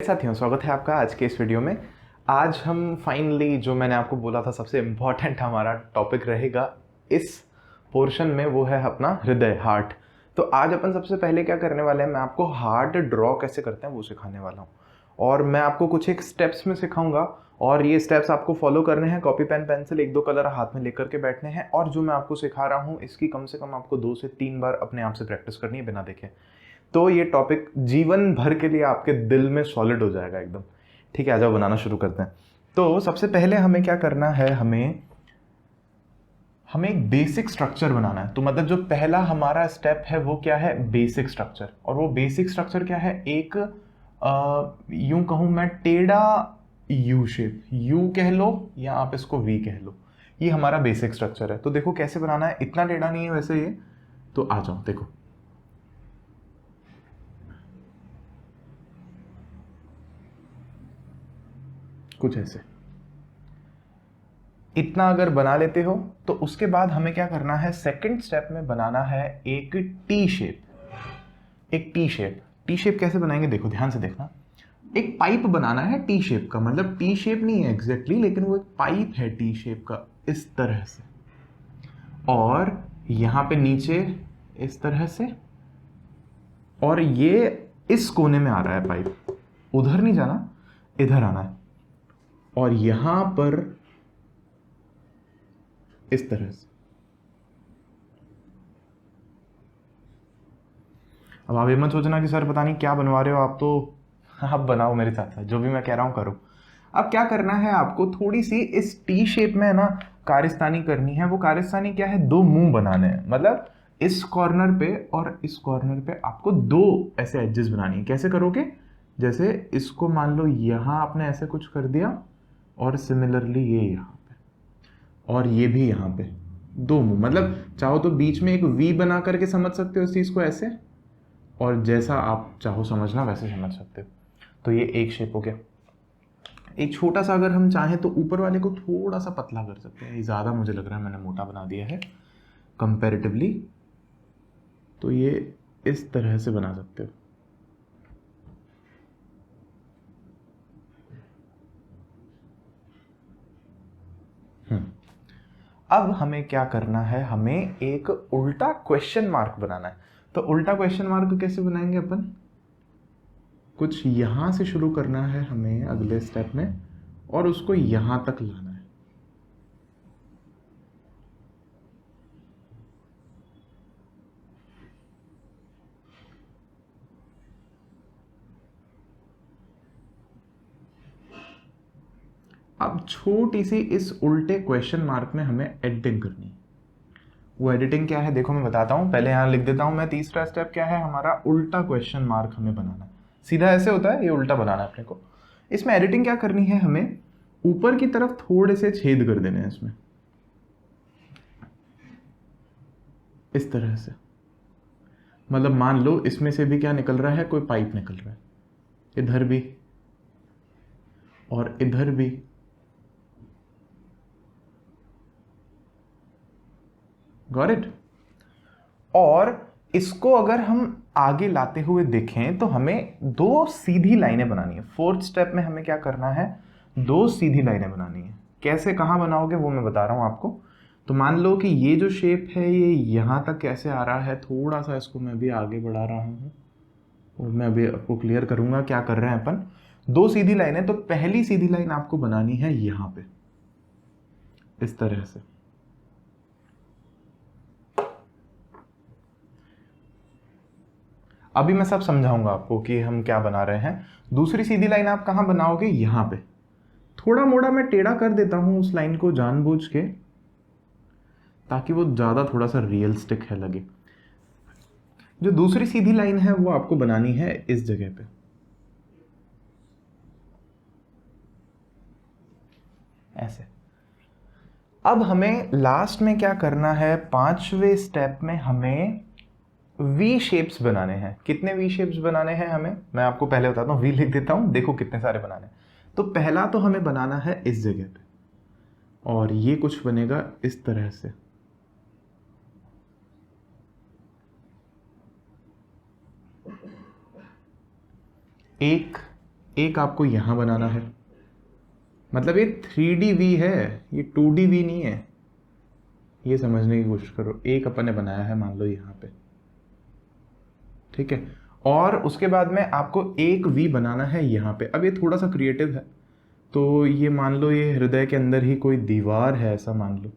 साथियों, स्वागत है आपका आज के इस वीडियो में। आज हम फाइनली जो मैंने आपको बोला था सबसे इम्पॉर्टेंट हमारा टॉपिक रहेगा इस पोर्शन में, वो है अपना हृदय, हार्ट। तो आज अपन सबसे पहले क्या करने वाले हैं, मैं आपको हार्ट ड्रॉ कैसे करते हैं वो सिखाने वाला हूँ। और मैं आपको कुछ एक स्टेप्स में सिखाऊंगा और ये स्टेप्स आपको फॉलो करने हैं। कॉपी पेन पेंसिल एक दो कलर हाथ में लेकर के बैठने हैं और जो मैं आपको सिखा रहा हूँ इसकी कम से कम आपको 2 से 3 बार अपने आप से प्रैक्टिस करनी है बिना देखे। तो ये टॉपिक जीवन भर के लिए आपके दिल में सॉलिड हो जाएगा एकदम। ठीक है, आ जाओ बनाना शुरू करते हैं। तो सबसे पहले हमें क्या करना है, हमें एक बेसिक स्ट्रक्चर बनाना है। तो मतलब जो पहला हमारा स्टेप है वो क्या है, बेसिक स्ट्रक्चर। और वो बेसिक स्ट्रक्चर क्या है, एक यूं कहूं मैं टेढ़ा यू शेप, यू कह लो या आप इसको वी कह लो, ये हमारा बेसिक स्ट्रक्चर है। तो देखो कैसे बनाना है, इतना टेढ़ा नहीं है वैसे ये। तो आ जाओ देखो, कुछ ऐसे इतना अगर बना लेते हो तो उसके बाद हमें क्या करना है, सेकंड स्टेप में बनाना है एक टी शेप। एक टी शेप, टी शेप कैसे बनाएंगे देखो, ध्यान से देखना। एक पाइप बनाना है टी शेप का, मतलब टी शेप नहीं है एग्जैक्टली लेकिन वो एक पाइप है टी शेप का, इस तरह से। और यहां पे नीचे इस तरह से, और ये इस कोने में आ रहा है पाइप, उधर नहीं जाना, इधर आना है। और यहां पर इस तरह से। अब आप ये मत सोचना कि सर पता नहीं क्या बनवा रहे हो आप, तो आप बनाओ मेरे साथ साथ, जो भी मैं कह रहा हूं करो। अब क्या करना है आपको, थोड़ी सी इस टी शेप में ना कारस्तानी करनी है। वो कारस्तानी क्या है, 2 मुंह बनाने हैं। मतलब इस कॉर्नर पे और इस कॉर्नर पे आपको 2 ऐसे एजेस बनानी है। कैसे करोगे, जैसे इसको मान लो यहां आपने ऐसे कुछ कर दिया और सिमिलरली ये यहां पे और ये भी यहां पे 2 मुंह। मतलब चाहो तो बीच में एक वी बना करके समझ सकते हो इस चीज को ऐसे, और जैसा आप चाहो समझना वैसे समझ सकते हो। तो ये एक शेप हो गया। एक छोटा सा अगर हम चाहें तो ऊपर वाले को थोड़ा सा पतला कर सकते हैं, ये ज़्यादा मुझे लग रहा है मैंने मोटा बना दिया है कंपैरेटिवली। तो ये इस तरह से बना सकते हो। अब हमें क्या करना है, हमें एक उल्टा क्वेश्चन मार्क बनाना है। तो उल्टा क्वेश्चन मार्क कैसे बनाएंगे अपन, कुछ यहां से शुरू करना है हमें अगले स्टेप में और उसको यहां तक लाना है। अब छोटी सी इस उल्टे क्वेश्चन मार्क में हमें एडिटिंग करनी है। वो एडिटिंग क्या है देखो मैं बताता हूँ, पहले यहाँ लिख देता हूँ मैं। तीसरा स्टेप क्या है हमारा, उल्टा क्वेश्चन मार्क हमें बनाना है। सीधा ऐसे होता है, ये उल्टा बनाना है अपने को। इसमें एडिटिंग क्या करनी है, हमें ऊपर की तरफ थोड़े से छेद कर देने हैं इसमें, इस तरह से। मतलब मान लो इसमें से भी क्या निकल रहा है, कोई पाइप निकल रहा है, इधर भी और इधर भी। Got it. और इसको अगर हम आगे लाते हुए देखें तो हमें 2 सीधी लाइनें बनानी है। फोर्थ स्टेप में हमें क्या करना है, 2 सीधी लाइनें बनानी है। कैसे कहाँ बनाओगे वो मैं बता रहा हूं आपको। तो मान लो कि ये जो शेप है ये यहां तक कैसे आ रहा है, थोड़ा सा इसको मैं भी आगे बढ़ा रहा हूँ और मैं अभी आपको क्लियर करूंगा क्या कर रहे हैं अपन। 2 सीधी लाइनें, तो पहली सीधी लाइन आपको बनानी है यहां पे, इस तरह से। अभी मैं सब समझाऊंगा आपको कि हम क्या बना रहे हैं। दूसरी सीधी लाइन आप कहां बनाओगे, यहां पे। थोड़ा मोड़ा मैं टेढ़ा कर देता हूं उस लाइन को जानबूझ के, ताकि वो ज्यादा थोड़ा सा रियलिस्टिक है लगे। जो दूसरी सीधी लाइन है वो आपको बनानी है इस जगह पे, ऐसे। अब हमें लास्ट में क्या करना है, 5वें स्टेप में हमें वी शेप्स बनाने हैं। कितने वी शेप्स बनाने हैं हमें, मैं आपको पहले बताता हूँ, वी लिख देता हूँ, देखो कितने सारे बनाने हैं। तो पहला तो हमें बनाना है इस जगह पे, और ये कुछ बनेगा इस तरह से। एक, एक आपको यहाँ बनाना है, मतलब ये 3D वी है, ये 2D वी नहीं है, ये समझने की कोशिश करो। एक अपन ने बनाया है मान लो यहाँ पे, ठीक है, और उसके बाद में आपको एक वी बनाना है यहाँ पे। अब ये थोड़ा सा क्रिएटिव है, तो ये मान लो ये हृदय के अंदर ही कोई दीवार है ऐसा मान लो,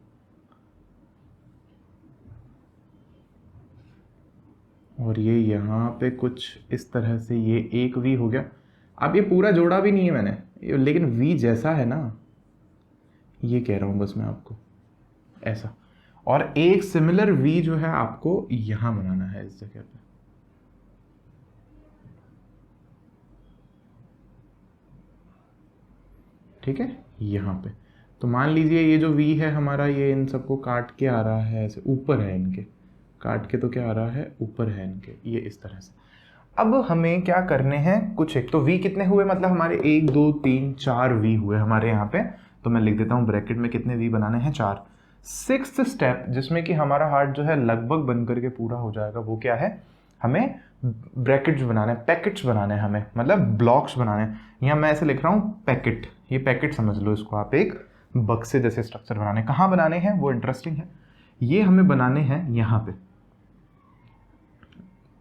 और ये यहाँ पे कुछ इस तरह से ये एक वी हो गया। अब ये पूरा जोड़ा भी नहीं है मैंने, लेकिन वी जैसा है ना, ये कह रहा हूँ बस मैं आपको ऐसा। और एक सिमिलर वी जो है आपको यहां बनाना है इस जगह पे, ठीक है, यहां पे। तो मान लीजिए ये जो वी है हमारा, ये इन सबको काट के आ रहा है ऐसे, ऊपर है इनके, काट के तो क्या आ रहा है, ऊपर है इनके, ये इस तरह से। अब हमें क्या करने हैं कुछ, एक तो वी कितने हुए, मतलब हमारे 1 2 3 4 वी हुए हमारे यहाँ पे। तो मैं लिख देता हूँ ब्रैकेट में कितने वी बनाने हैं, 4। 6th स्टेप जिसमें कि हमारा हार्ट जो है लगभग बन करके पूरा हो जाएगा, वो क्या है, हमें ब्रैकेट्स बनाने हैं, पैकेट्स बनाने हैं हमें, मतलब ब्लॉक्स बनाने हैं। यहाँ मैं ऐसे लिख रहा हूँ पैकेट, ये पैकेट समझ लो इसको आप, एक बक्से जैसे स्ट्रक्चर बनाने। कहाँ बनाने हैं वो इंटरेस्टिंग है, ये हमें बनाने हैं यहाँ पे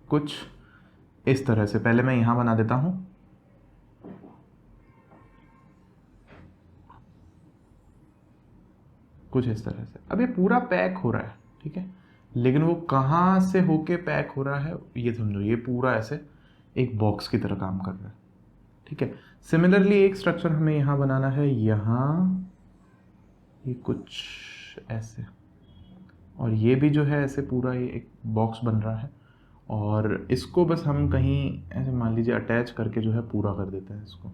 कुछ इस तरह से। पहले मैं यहां बना देता हूं, कुछ इस तरह से। अब ये पूरा पैक हो रहा है, ठीक है, लेकिन वो कहां से होके पैक हो रहा है ये समझो, ये पूरा ऐसे एक बॉक्स की तरह काम कर रहा है, ठीक है। सिमिलरली एक स्ट्रक्चर हमें यहां बनाना है, यहां ये कुछ ऐसे, और ये भी जो है ऐसे पूरा ये एक बॉक्स बन रहा है, और इसको बस हम कहीं ऐसे मान लीजिए अटैच करके जो है पूरा कर देते हैं इसको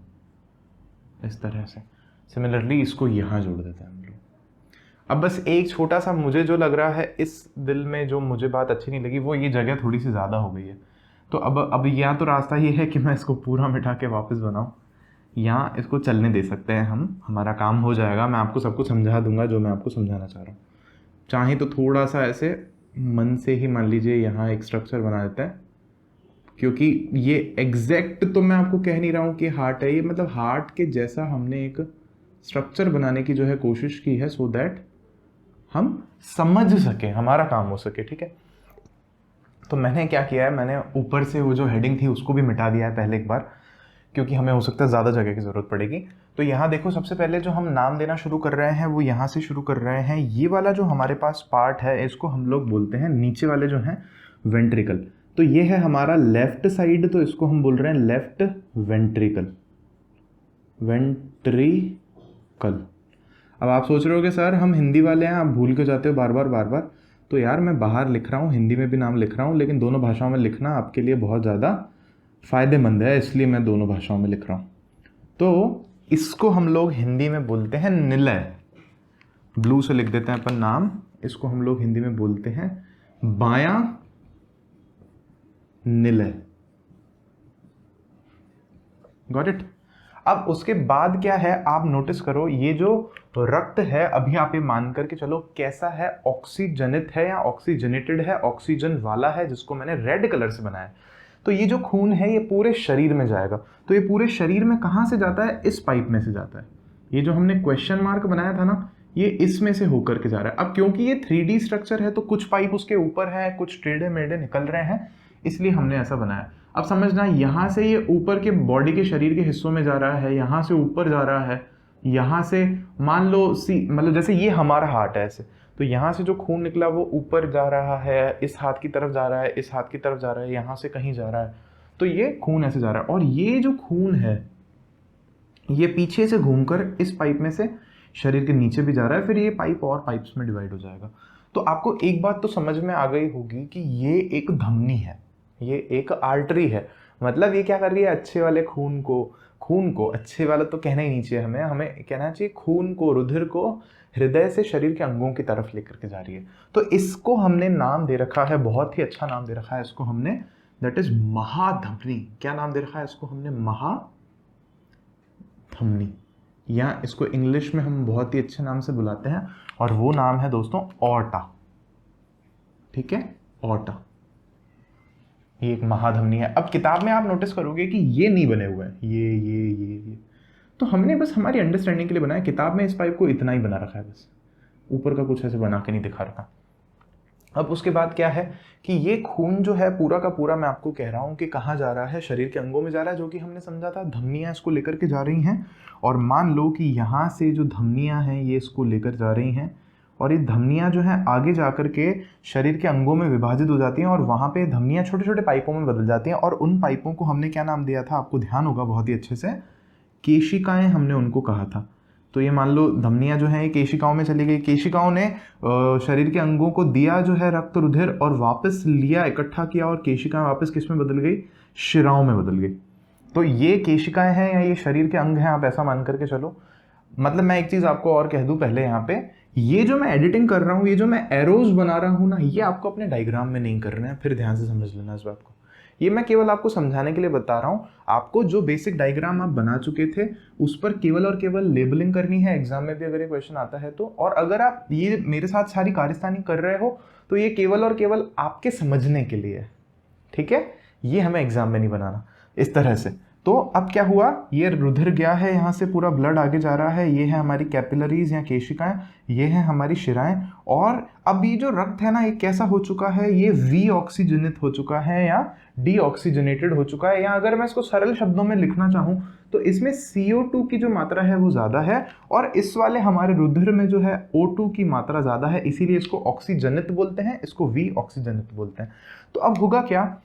इस तरह से। सिमिलरली इसको यहाँ जोड़ देते हैं हम लोग। अब बस एक छोटा सा मुझे जो लग रहा है इस दिल में, जो मुझे बात अच्छी नहीं लगी, वो ये जगह थोड़ी सी ज़्यादा हो गई है। तो अब या तो रास्ता ये है कि मैं इसको पूरा मिटा के वापस बनाऊँ, या इसको चलने दे सकते हैं हम, हमारा काम हो जाएगा। मैं आपको सब कुछ समझा दूंगा जो मैं आपको समझाना चाह रहा हूँ। चाहे तो थोड़ा सा ऐसे मन से ही मान लीजिए यहाँ एक स्ट्रक्चर बना देते हैं, क्योंकि ये एग्जैक्ट तो मैं आपको कह नहीं रहा हूँ कि हार्ट है ये, मतलब हार्ट के जैसा हमने एक स्ट्रक्चर बनाने की जो है कोशिश की है, सो दैट हम समझ सके, हमारा काम हो सके, ठीक है। तो मैंने क्या किया है, मैंने ऊपर से वो जो हेडिंग थी उसको भी मिटा दिया है पहले एक बार, क्योंकि हमें हो सकता है ज़्यादा जगह की ज़रूरत पड़ेगी। तो यहाँ देखो, सबसे पहले जो हम नाम देना शुरू कर रहे हैं वो यहाँ से शुरू कर रहे हैं। ये वाला जो हमारे पास पार्ट है इसको हम लोग बोलते हैं, नीचे वाले जो हैं वेंट्रिकल। तो ये है हमारा लेफ्ट साइड, तो इसको हम बोल रहे हैं लेफ्ट वेंट्रिकल, वेंट्रिकल। अब आप सोच रहे हो कि सर हम हिंदी वाले हैं, आप भूल के जाते हो बार बार। तो यार मैं बाहर लिख रहा हूँ, हिंदी में भी नाम लिख रहा हूँ, लेकिन दोनों भाषाओं में लिखना आपके लिए बहुत ज़्यादा फ़ायदेमंद है, इसलिए मैं दोनों भाषाओं में लिख रहा हूँ। तो इसको हम लोग हिंदी में बोलते हैं निलय, ब्लू से लिख देते हैं अपन नाम, इसको हम लोग हिंदी में बोलते हैं बायां निलय। Got it. अब उसके बाद क्या है, आप नोटिस करो, ये जो रक्त है अभी आप ये मान करके चलो कैसा है, ऑक्सीजनित है या ऑक्सीजनेटेड है, ऑक्सीजन वाला है, जिसको मैंने रेड कलर से बनाया। तो ये जो खून है ये पूरे शरीर में जाएगा। तो ये पूरे शरीर में कहाँ से जाता है, इस पाइप में से जाता है। ये जो हमने क्वेश्चन मार्क बनाया था ना, ये इसमें से होकर के जा रहा है। अब क्योंकि ये 3D स्ट्रक्चर है तो कुछ पाइप उसके ऊपर है, कुछ टेढ़े मेढ़े निकल रहे हैं, इसलिए हमने ऐसा बनाया। अब समझना, यहाँ से ये ऊपर के बॉडी के शरीर के हिस्सों में जा रहा है, यहाँ से ऊपर जा रहा है, यहाँ से मान लो मतलब जैसे ये हमारा हार्ट है ऐसे, तो यहाँ से जो खून निकला वो ऊपर जा रहा है, इस हाथ की तरफ जा रहा है, इस हाथ की तरफ जा रहा है, यहाँ से कहीं जा रहा है, तो ये खून ऐसे जा रहा है। और ये जो खून है ये पीछे से घूमकर इस पाइप में से शरीर के नीचे भी जा रहा है, फिर ये पाइप और पाइप्स में डिवाइड हो जाएगा। तो आपको एक बात तो समझ में आ गई होगी कि ये एक धमनी है, ये एक आर्टरी है। मतलब ये क्या कर रही है, अच्छे वाले खून को अच्छे वाला तो कहना ही नहीं चाहिए, हमें कहना चाहिए खून को, रुधिर को हृदय से शरीर के अंगों की तरफ लेकर के जा रही है। तो इसको हमने नाम दे रखा है, बहुत ही अच्छा नाम दे रखा है इसको हमने, दैट इज महाधमनी। क्या नाम दे रखा है इसको हमने, महाधमनी, या इसको इंग्लिश में हम बहुत ही अच्छे नाम से बुलाते हैं, और वो नाम है दोस्तों ऑर्टा। ठीक है, ऑर्टा। ये एक महाधमनी है। अब किताब में आप नोटिस करोगे कि ये नहीं बने हुए हैं, ये तो हमने बस हमारी अंडरस्टैंडिंग के लिए बनाया। किताब में इस पाइप को इतना ही बना रखा है, बस ऊपर का कुछ ऐसे बना के नहीं दिखा रखा। अब उसके बाद क्या है कि ये खून जो है पूरा का पूरा, मैं आपको कह रहा हूँ कि कहाँ जा रहा है, शरीर के अंगों में जा रहा है, जो कि हमने समझा था धमनियाँ इसको लेकर के जा रही हैं। और मान लो कि यहाँ से जो धमनियाँ हैं ये इसको लेकर जा रही हैं, और ये धमनियाँ जो हैं आगे जा कर के शरीर के अंगों में विभाजित हो जाती हैं, और वहाँ पे धमनियाँ छोटे छोटे पाइपों में बदल जाती हैं। और उन पाइपों को हमने क्या नाम दिया था, आपको ध्यान होगा बहुत ही अच्छे से, केशिकाएं हमने उनको कहा था। तो ये मान लो धमनियाँ जो हैं ये केशिकाओं में चली गई, केशिकाओं ने शरीर के अंगों को दिया जो है रक्त रुधिर, और वापस लिया, इकट्ठा किया, और केशिकाएं वापस किस में बदल गई, शिराओं में बदल गई। तो ये केशिकाएं हैं या ये शरीर के अंग हैं, आप ऐसा मान करके चलो। मतलब मैं एक चीज़ आपको और कह दूं पहले यहाँ पे, ये जो मैं एडिटिंग कर रहा हूँ, ये जो मैं एरोज बना रहा हूँ ना, ये आपको अपने डायग्राम में नहीं करना है, फिर ध्यान से समझ लेना इस बात को। ये मैं केवल आपको समझाने के लिए बता रहा हूँ। आपको जो बेसिक डायग्राम आप बना चुके थे उस पर केवल और केवल लेबलिंग करनी है, एग्जाम में भी अगर ये क्वेश्चन आता है तो। और अगर आप ये मेरे साथ सारी कारस्तानी कर रहे हो तो ये केवल और केवल आपके समझने के लिए है, ठीक है। ये हमें एग्जाम में नहीं बनाना इस तरह से। तो अब क्या हुआ, ये रुधिर गया है, यहाँ से पूरा ब्लड आगे जा रहा है, ये है हमारी कैपिलरीज या केशिकाएं, ये है हमारी शिराएं। और अब ये जो रक्त है ना, ये कैसा हो चुका है, ये वी ऑक्सीजनित हो चुका है या डी ऑक्सीजनेटेड हो चुका है। या अगर मैं इसको सरल शब्दों में लिखना चाहूँ तो इसमें CO2 की जो मात्रा है वो ज़्यादा है, और इस वाले हमारे रुधिर में जो है O2 की मात्रा ज़्यादा है, इसीलिए इसको ऑक्सीजनित बोलते हैं, इसको वी ऑक्सीजनित बोलते हैं। तो अब होगा क्या,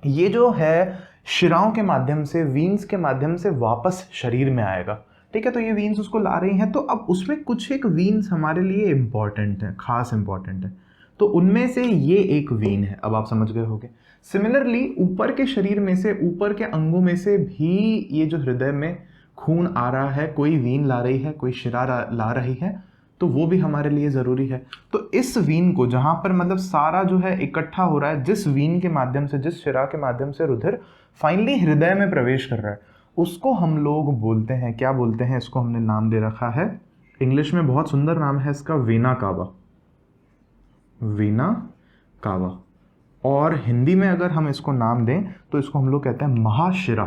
ये जो है शिराओं के माध्यम से, वीन्स के माध्यम से वापस शरीर में आएगा, ठीक है। तो ये वीन्स उसको ला रही हैं। तो अब उसमें कुछ एक वीन्स हमारे लिए इंपॉर्टेंट है, खास इंपॉर्टेंट है, तो उनमें से ये एक वीन है। अब आप समझ गए होंगे। सिमिलरली ऊपर के शरीर में से, ऊपर के अंगों में से भी ये जो हृदय में खून आ रहा है, कोई वीन ला रही है, कोई शिरा ला रही है, तो वो भी हमारे लिए ज़रूरी है। तो इस वीन को, जहाँ पर मतलब सारा जो है इकट्ठा हो रहा है, जिस वीन के माध्यम से, जिस शिरा के माध्यम से रुधिर फाइनली हृदय में प्रवेश कर रहा है, उसको हम लोग बोलते हैं, क्या बोलते हैं, इसको हमने नाम दे रखा है, इंग्लिश में बहुत सुंदर नाम है इसका, वेना कावा, वेना कावा। और हिंदी में अगर हम इसको नाम दें तो इसको हम लोग कहते हैं महाशिरा,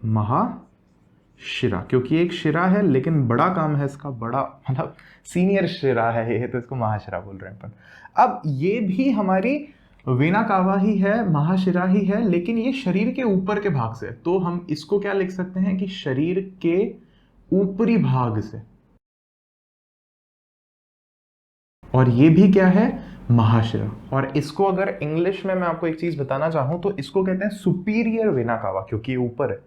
महाशिरा, क्योंकि एक शिरा है लेकिन बड़ा काम है इसका, बड़ा मतलब सीनियर शिरा है ये, तो इसको महाशिरा बोल रहे हैं अपन। अब ये भी हमारी वेना कावा ही है, महाशिरा ही है, लेकिन ये शरीर के ऊपर के भाग से, तो हम इसको क्या लिख सकते हैं कि शरीर के ऊपरी भाग से, और ये भी क्या है, महाशिरा। और इसको अगर इंग्लिश में मैं आपको एक चीज बताना चाहूं तो इसको कहते हैं सुपीरियर वेना कावा, क्योंकि ये ऊपर है।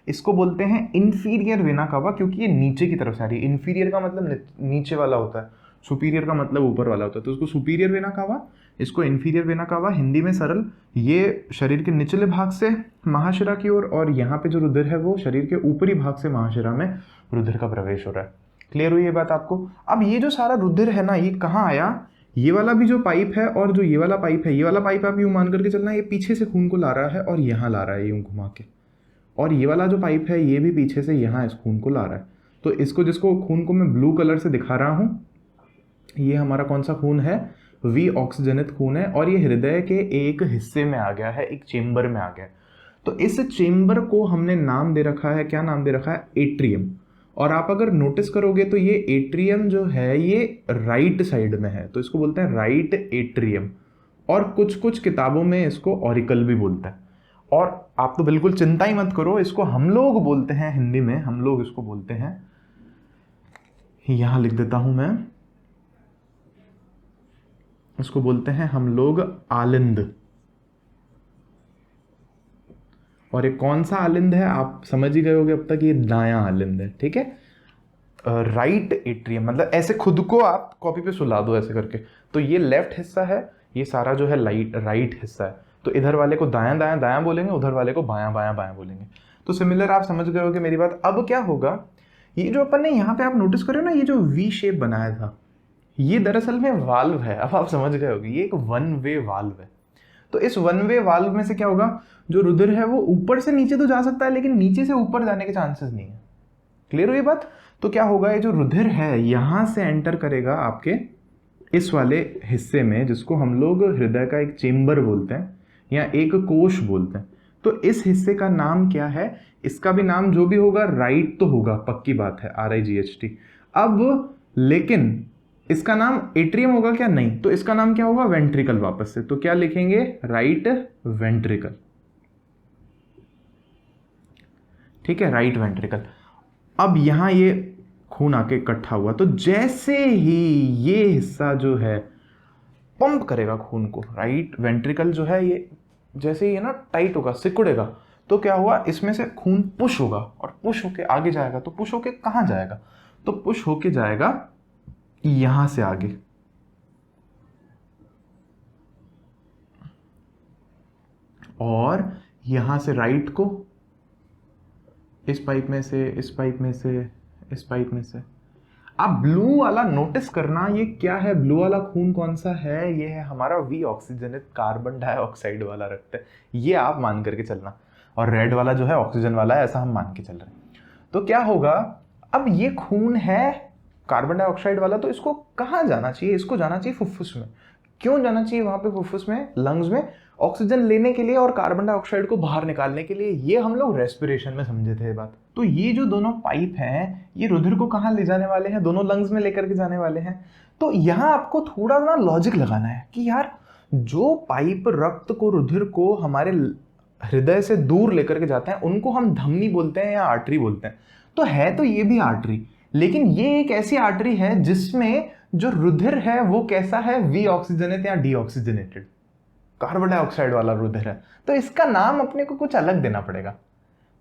इसको बोलते हैं इंफीरियर वेना कावा, क्योंकि ये नीचे की तरफ से आ रही है। इंफीरियर का मतलब नीचे वाला होता है, सुपीरियर का मतलब ऊपर वाला होता है, तो इसको सुपीरियर वेना कावा, इसको इंफीरियर वेना कावा। हिंदी में सरल, ये शरीर के निचले भाग से महाशिरा की ओर, और यहाँ पे जो रुधिर है वो शरीर के ऊपरी भाग से महाशिरा में रुधिर का प्रवेश हो रहा है। क्लियर हुई ये बात आपको। अब ये जो सारा रुधिर है ना, ये कहाँ आया, ये वाला भी जो पाइप है और जो ये वाला पाइप है, ये वाला पाइप आप यूं मान करके चलना, ये पीछे से खून को ला रहा है और यहाँ ला रहा है यूं घुमा के, और ये वाला जो पाइप है ये भी पीछे से यहाँ इस खून को ला रहा है। तो इसको, जिसको खून को मैं ब्लू कलर से दिखा रहा हूँ, ये हमारा कौन सा खून है, वी ऑक्सीजनित खून है, और ये हृदय के एक हिस्से में आ गया है, एक चेम्बर में आ गया है। तो इस चेम्बर को हमने नाम दे रखा है, क्या नाम दे रखा है, एट्रियम। और आप अगर नोटिस करोगे तो ये एट्रियम जो है ये राइट साइड में है, तो इसको बोलते हैं राइट एट्रियम, और कुछ कुछ किताबों में इसको ऑरिकल भी बोलता है। और आप तो बिल्कुल चिंता ही मत करो, इसको हम लोग बोलते हैं हिंदी में, हम लोग इसको बोलते हैं, यहां लिख देता हूं मैं, इसको बोलते हैं हम लोग आलिंद। और ये कौन सा आलिंद है आप समझ ही गए होगे अब तक, ये दायां आलिंद है, ठीक है। राइट एट्रियम, मतलब ऐसे खुद को आप कॉपी पे सुला दो ऐसे करके, तो ये लेफ्ट हिस्सा है, ये सारा जो है राइट हिस्सा है। तो इधर वाले को दायां दायां दायां बोलेंगे, उधर वाले को बायां बायां बायां बोलेंगे। तो सिमिलर आप समझ गए होगे मेरी बात। अब क्या होगा, ये जो अपन ने यहाँ पे आप नोटिस करो ना, ये जो वी शेप बनाया था, ये दरअसल में वाल्व है। अब आप समझ गए होगे, ये एक वन वे वाल्व है। तो इस वन वे वाल्व में से क्या होगा, जो रुधिर है वो ऊपर से नीचे तो जा सकता है, लेकिन नीचे से ऊपर जाने के चांसेस नहीं है। क्लियर हुई बात। तो क्या होगा, ये जो रुधिर है यहां से एंटर करेगा आपके इस वाले हिस्से में, जिसको हम लोग हृदय का एक चेम्बर बोलते हैं, या एक कोश बोलते हैं। तो इस हिस्से का नाम क्या है? इसका भी नाम जो भी होगा राइट तो होगा, पक्की बात है, RIGHT। अब लेकिन इसका नाम एट्रियम होगा क्या? नहीं। तो इसका नाम क्या होगा? वेंट्रिकल वापस से। तो क्या लिखेंगे? Right ventricle. ठीक है, राइट वेंट्रिकल। अब यहां ये खून आके इकट्ठा हुआ, तो जैसे ही ये हिस्सा जो है पंप करेगा खून को, राइट वेंट्रिकल जो है ये जैसे ही है ना टाइट होगा, सिकुड़ेगा, तो क्या हुआ? इसमें से खून पुश होगा और पुश होके आगे जाएगा। तो पुश होके कहां जाएगा? तो पुश होके जाएगा यहां से आगे, और यहां से राइट को इस पाइप में से, इस पाइप में से, इस पाइप में से। आप ब्लू वाला नोटिस करना, ये क्या है? ब्लू वाला खून कौन सा है? ये है हमारा V ऑक्सीजनित कार्बन डाइऑक्साइड वाला रक्त है, ये आप मान करके चलना। और रेड वाला जो है ऑक्सीजन वाला है, ऐसा हम मान के चल रहे हैं। तो क्या होगा? अब ये खून है कार्बन डाइऑक्साइड वाला, तो इसको कहाँ जाना चाहिए? इसको जाना चाहिए फुफ्फुस में। क्यों जाना चाहिए वहां पे फुफ्फुस में, लंग्स में? ऑक्सीजन लेने के लिए और कार्बन डाइऑक्साइड को बाहर निकालने के लिए। ये हम लोग रेस्पिरेशन में समझे थे ये बात। तो ये जो दोनों पाइप हैं, ये रुधिर को कहाँ ले जाने वाले हैं? दोनों लंग्स में लेकर के जाने वाले हैं। तो यहाँ आपको थोड़ा ना लॉजिक लगाना है कि यार जो पाइप रक्त को, रुधिर को हमारे हृदय से दूर लेकर के जाते हैं, उनको हम धमनी बोलते हैं या आर्टरी बोलते हैं। तो है तो ये भी आर्टरी, लेकिन ये एक ऐसी आर्टरी है जिसमें जो रुधिर है वो कैसा है? V ऑक्सीजनेट या डीऑक्सीजनेटेड, कार्बन डाइऑक्साइड वाला रुधिर है। तो इसका नाम अपने को कुछ अलग देना पड़ेगा।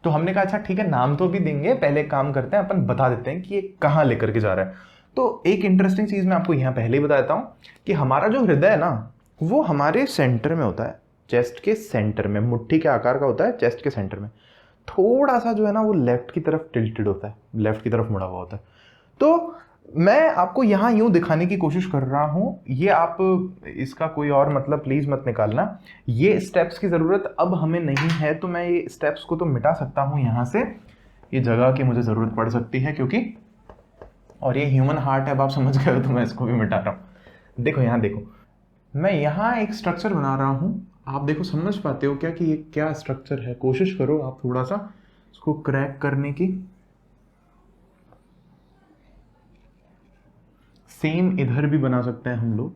तो हमने कहा अच्छा ठीक है, नाम तो भी देंगे, पहले एक काम करते हैं, अपन बता देते हैं कि ये कहाँ लेकर के जा रहा है। तो एक इंटरेस्टिंग चीज मैं आपको यहाँ पहले ही बता देता हूँ कि हमारा जो हृदय है ना, वो हमारे सेंटर में होता है, चेस्ट के सेंटर में, मुट्ठी के आकार का होता है, चेस्ट के सेंटर में। थोड़ा सा जो है ना वो लेफ्ट की तरफ टिल्टेड होता है, लेफ्ट की तरफ मुड़ा हुआ होता है। तो मैं आपको यहाँ यूं दिखाने की कोशिश कर रहा हूं, ये आप इसका कोई और मतलब प्लीज मत निकालना। ये स्टेप्स की जरूरत अब हमें नहीं है, तो मैं ये स्टेप्स को तो मिटा सकता हूं यहाँ से, ये जगह की मुझे जरूरत पड़ सकती है क्योंकि, और ये ह्यूमन हार्ट है, अब आप समझ गए हो, तो मैं इसको भी मिटा रहा हूँ। देखो यहाँ देखो, मैं यहाँ एक स्ट्रक्चर बना रहा हूँ, आप देखो समझ पाते हो क्या कि ये क्या स्ट्रक्चर है? कोशिश करो आप थोड़ा सा इसको क्रैक करने की। सेम इधर भी बना सकते हैं हम लोग।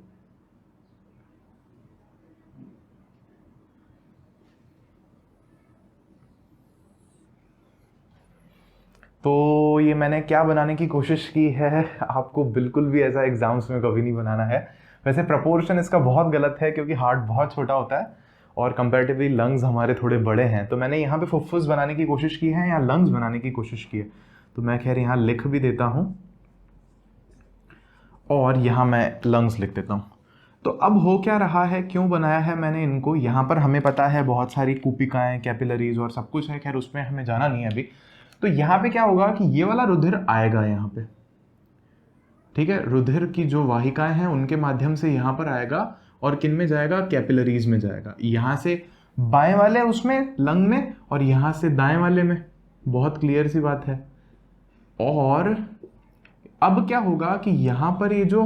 तो ये मैंने क्या बनाने की कोशिश की है, आपको बिल्कुल भी ऐसा एग्जाम्स में कभी नहीं बनाना है। वैसे प्रपोर्शन इसका बहुत गलत है क्योंकि हार्ट बहुत छोटा होता है और कंपैरेटिवली लंग्स हमारे थोड़े बड़े हैं। तो मैंने यहाँ पे फुफ्फुस बनाने की कोशिश की है या लंग्स बनाने की कोशिश की है। तो मैं खैर यहाँ लिख भी देता हूँ और यहाँ मैं लंग्स लिख देता हूँ। तो अब हो क्या रहा है, क्यों बनाया है मैंने इनको? यहाँ पर हमें पता है बहुत सारी कूपिकाएं, कैपिलरीज और सब कुछ है, खैर उसमें हमें जाना नहीं है अभी। तो यहाँ पे क्या होगा कि ये वाला रुधिर आएगा यहाँ पे, ठीक है, रुधिर की जो वाहिकाएं हैं उनके माध्यम से यहाँ पर आएगा और किन में जाएगा? कैपिलरीज में जाएगा। यहाँ से बाएं वाले उसमें लंग में और यहाँ से दाएं वाले में, बहुत क्लियर सी बात है। और अब क्या होगा कि यहाँ पर ये जो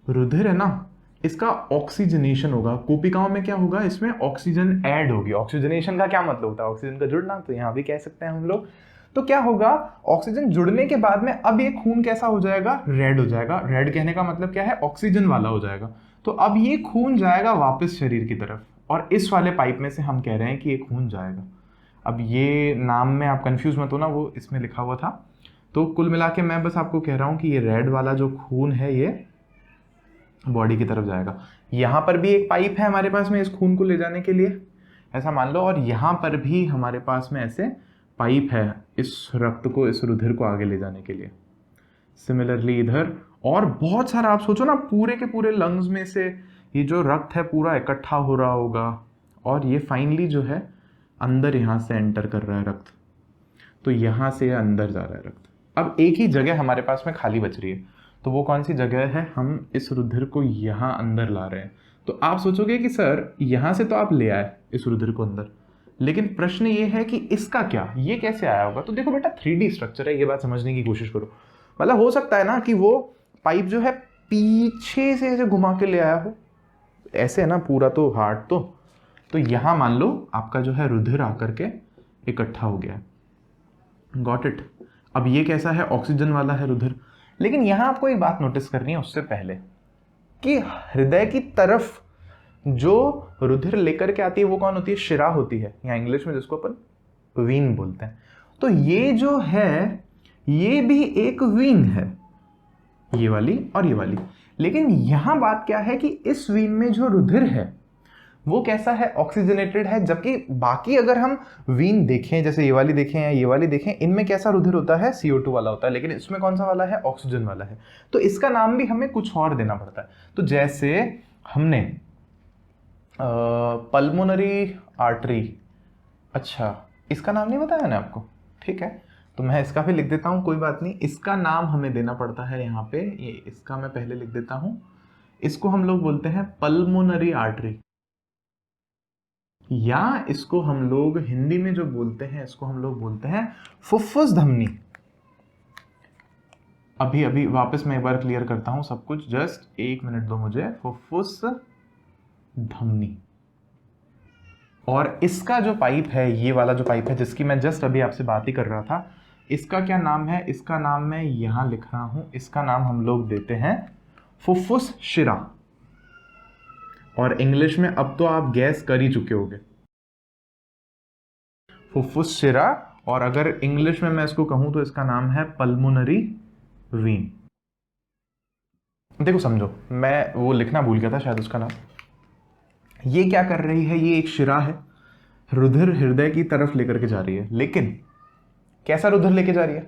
रुधिर है ना, इसका ऑक्सीजनेशन होगा। कोशिकाओं में क्या होगा? इसमें ऑक्सीजन ऐड होगी। ऑक्सीजनेशन का क्या मतलब होता है? ऑक्सीजन का जुड़ना, तो यहाँ भी कह सकते हैं हम लोग। तो क्या होगा? ऑक्सीजन जुड़ने के बाद में अब ये खून कैसा हो जाएगा? रेड हो जाएगा। रेड कहने का मतलब क्या है? ऑक्सीजन वाला हो जाएगा। तो अब ये खून जाएगा वापस शरीर की तरफ, और इस वाले पाइप में से हम कह रहे हैं कि ये खून जाएगा। अब ये नाम में आप कंफ्यूज मत होना, वो इसमें लिखा हुआ था। तो कुल मिला के मैं बस आपको कह रहा हूं कि ये रेड वाला जो खून है ये बॉडी की तरफ जाएगा। यहाँ पर भी एक पाइप है हमारे पास में इस खून को ले जाने के लिए, ऐसा मान लो, और यहाँ पर भी हमारे पास में ऐसे पाइप है इस रक्त को, इस रुधिर को आगे ले जाने के लिए। सिमिलरली इधर और बहुत सारा, आप सोचो ना, पूरे के पूरे लंग्स में से ये जो रक्त है पूरा इकट्ठा हो रहा होगा और ये फाइनली जो है अंदर यहाँ से एंटर कर रहा है रक्त। तो यहाँ से अंदर जा रहा है रक्त। अब एक ही जगह हमारे पास में खाली बच रही है, तो वो कौन सी जगह है? हम इस रुधिर को यहाँ अंदर ला रहे हैं। तो आप सोचोगे कि सर यहाँ से तो आप ले आए इस रुधिर को अंदर, लेकिन प्रश्न ये है कि इसका क्या, ये कैसे आया होगा? तो देखो बेटा 3D स्ट्रक्चर है, ये बात समझने की कोशिश करो। मतलब हो सकता है ना कि वो पाइप जो है पीछे से ऐसे घुमा के ले आया हो, ऐसे है ना पूरा तो हार्ट, तो तो यहां मान लो आपका जो है रुधिर आकर के इकट्ठा हो गया है। Got it. अब ये कैसा है, ऑक्सीजन वाला है रुधिर। लेकिन यहां आपको एक बात नोटिस करनी है उससे पहले कि हृदय की तरफ जो रुधिर लेकर के आती है वो कौन होती है, शिरा होती है, या इंग्लिश में जिसको अपन वीन बोलते हैं। तो ये जो है ये भी एक वीन है, ये वाली और ये वाली। लेकिन यहां बात क्या है कि इस वीन में जो रुधिर है वो कैसा है, ऑक्सीजनेटेड है। जबकि बाकी अगर हम वीन देखें, जैसे ये वाली देखें या ये वाली देखें, इनमें कैसा रुधिर होता है, CO2 वाला होता है। लेकिन इसमें कौन सा वाला है, ऑक्सीजन वाला है। तो इसका नाम भी हमें कुछ और देना पड़ता है। तो जैसे हमने पल्मोनरी आर्टरी, अच्छा इसका नाम नहीं बताया ना आपको, ठीक है, तो मैं इसका भी लिख देता हूं, कोई बात नहीं। इसका नाम हमें देना पड़ता है यहाँ पे, ये इसका मैं पहले लिख देता हूं। इसको हम लोग बोलते हैं पल्मोनरी आर्टरी, या इसको हम लोग हिंदी में जो बोलते हैं इसको हम लोग बोलते हैं फुफ्फुस धमनी। अभी अभी वापस मैं एक बार क्लियर करता हूं सब कुछ, जस्ट एक मिनट दो मुझे। फुफ्फुस धमनी। और इसका जो पाइप है, ये वाला जो पाइप है जिसकी मैं जस्ट अभी आपसे बात ही कर रहा था, इसका क्या नाम है, इसका नाम मैं यहां लिख रहा हूं। इसका नाम हम लोग देते हैं फुफ्फुस शिरा। और इंग्लिश में अब तो आप गैस कर ही चुके होंगे, फुफ्फुस शिरा। और अगर इंग्लिश में मैं इसको कहूं तो इसका नाम है पल्मोनरी वीन। देखो समझो, मैं वो लिखना भूल गया था शायद उसका नाम। ये क्या कर रही है, ये एक शिरा है, रुधिर हृदय की तरफ लेकर के जा रही है। लेकिन कैसा रुधिर लेके जा रही है,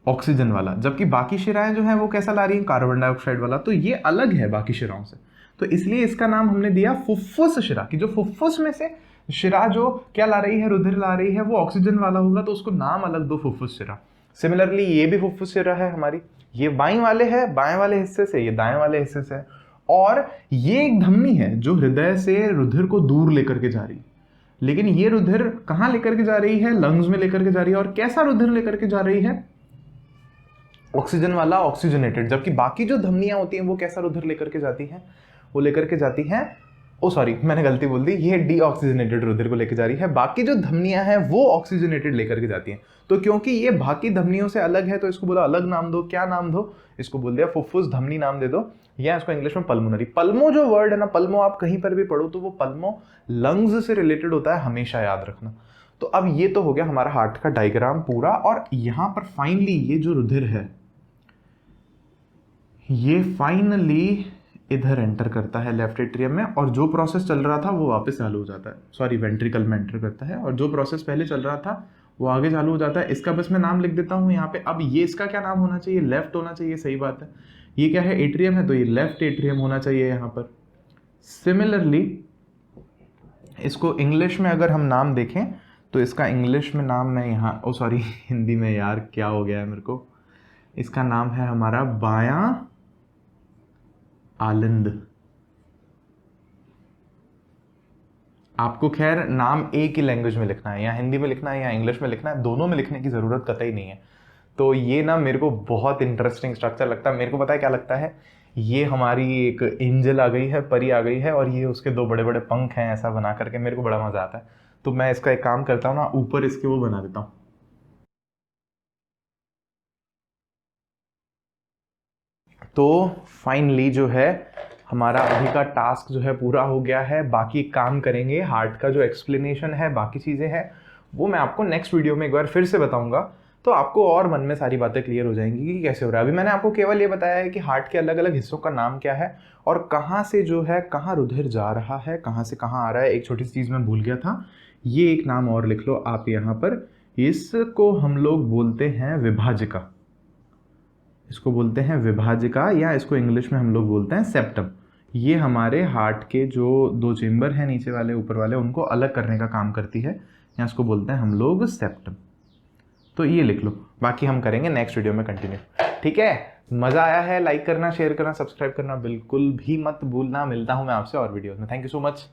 ऑक्सीजन वाला। जबकि बाकी शिराएं जो हैं वो कैसा ला रही है, कार्बन डाइऑक्साइड वाला। तो ये अलग है बाकी शिराओं से, तो इसलिए इसका नाम हमने दिया फुफ्फुस शिरा। कि जो फुफ्फुस में से शिरा जो क्या ला रही है, रुधिर ला रही है, वो ऑक्सीजन वाला होगा, तो उसको नाम अलग दो, फुफ्फुस शिरा। सिमिलरली ये भी फुफ्फुस शिरा है हमारी, ये बाएं वाले है, बाएं वाले हिस्से से, ये दाएं वाले हिस्से से। और ये एक धमनी है जो हृदय से रुधिर को दूर लेकर के जा रही है। लेकिन ये रुधिर कहां लेकर के जा रही है, लंग्स में लेकर के जा रही है। और कैसा रुधिर लेकर के जा रही है, ऑक्सीजन वाला, ऑक्सीजनेटेड। जबकि बाकी जो धमनियां होती हैं वो कैसा रुधिर लेकर के जाती हैं, वो लेकर के जाती हैं, ओ सॉरी मैंने गलती बोल दी, ये डीऑक्सीजनेटेड रुधिर को लेकर जा रही है। बाकी जो धमनियां हैं वो ऑक्सीजनेटेड लेकर के जाती हैं। तो क्योंकि ये बाकी धमनियों से अलग है तो इसको बोला अलग नाम दो। क्या नाम दो, इसको बोल दिया फुफ्फुस धमनी नाम दे दो, या इसको इंग्लिश में पल्मोनरी। पल्मो जो वर्ड है ना, पल्मो आप कहीं पर भी पढ़ो तो वो पल्मो लंग्स से रिलेटेड होता है, हमेशा याद रखना। तो अब ये तो हो गया हमारा हार्ट का डायग्राम पूरा। और यहां पर फाइनली ये जो रुधिर है ये फाइनली इधर एंटर करता है लेफ्ट एट्रियम में, और जो प्रोसेस चल रहा था वो वापस चालू हो जाता है, सॉरी वेंट्रिकल में एंटर करता है, और जो प्रोसेस पहले चल रहा था वो आगे चालू हो जाता है। इसका बस मैं नाम लिख देता हूँ यहाँ पे। अब ये इसका क्या नाम होना चाहिए, लेफ्ट होना चाहिए, सही बात है। ये क्या है, एट्रियम है, तो ये लेफ्ट एट्रियम होना चाहिए यहाँ पर। सिमिलरली इसको इंग्लिश में अगर हम नाम देखें तो इसका इंग्लिश में नाम मैं यहाँ, ओ सॉरी हिंदी में यार क्या हो गया है मेरे को, इसका नाम है हमारा बायां आलंद। आपको खैर नाम एक ही लैंग्वेज में लिखना है, या हिंदी में लिखना है या इंग्लिश में लिखना है, दोनों में लिखने की जरूरत कतई नहीं है। तो ये ना मेरे को बहुत इंटरेस्टिंग स्ट्रक्चर लगता है। मेरे को पता है क्या लगता है, ये हमारी एक एंजल आ गई है, परी आ गई है, और ये उसके दो बड़े बड़े पंख हैं ऐसा बना करके, मेरे को बड़ा मजा आता है। तो मैं इसका एक काम करता हूँ ना, ऊपर इसके वो बना देता हूँ। तो फाइनली जो है हमारा अभी का टास्क जो है पूरा हो गया है। बाकी काम करेंगे, हार्ट का जो एक्सप्लेनेशन है, बाकी चीज़ें हैं वो मैं आपको नेक्स्ट वीडियो में एक बार फिर से बताऊंगा, तो आपको और मन में सारी बातें क्लियर हो जाएंगी कि कैसे हो रहा है। अभी मैंने आपको केवल ये बताया है कि हार्ट के अलग अलग हिस्सों का नाम क्या है और कहाँ से जो है कहाँ रुधिर जा रहा है, कहाँ से कहाँ आ रहा है। एक छोटी सी चीज़ मैं भूल गया था, ये एक नाम और लिख लो आप यहाँ पर, इसको हम लोग बोलते हैं विभाजिका। इसको बोलते हैं विभाजिका, या इसको इंग्लिश में हम लोग बोलते हैं सेप्टम। ये हमारे हार्ट के जो दो चेंबर हैं, नीचे वाले ऊपर वाले, उनको अलग करने का काम करती है, या इसको बोलते हैं हम लोग सेप्टम। तो ये लिख लो, बाकी हम करेंगे नेक्स्ट वीडियो में कंटिन्यू। ठीक है, मज़ा आया है, लाइक करना, शेयर करना, सब्सक्राइब करना बिल्कुल भी मत भूलना। मिलता हूँ मैं आपसे और वीडियोस में। Thank you so much.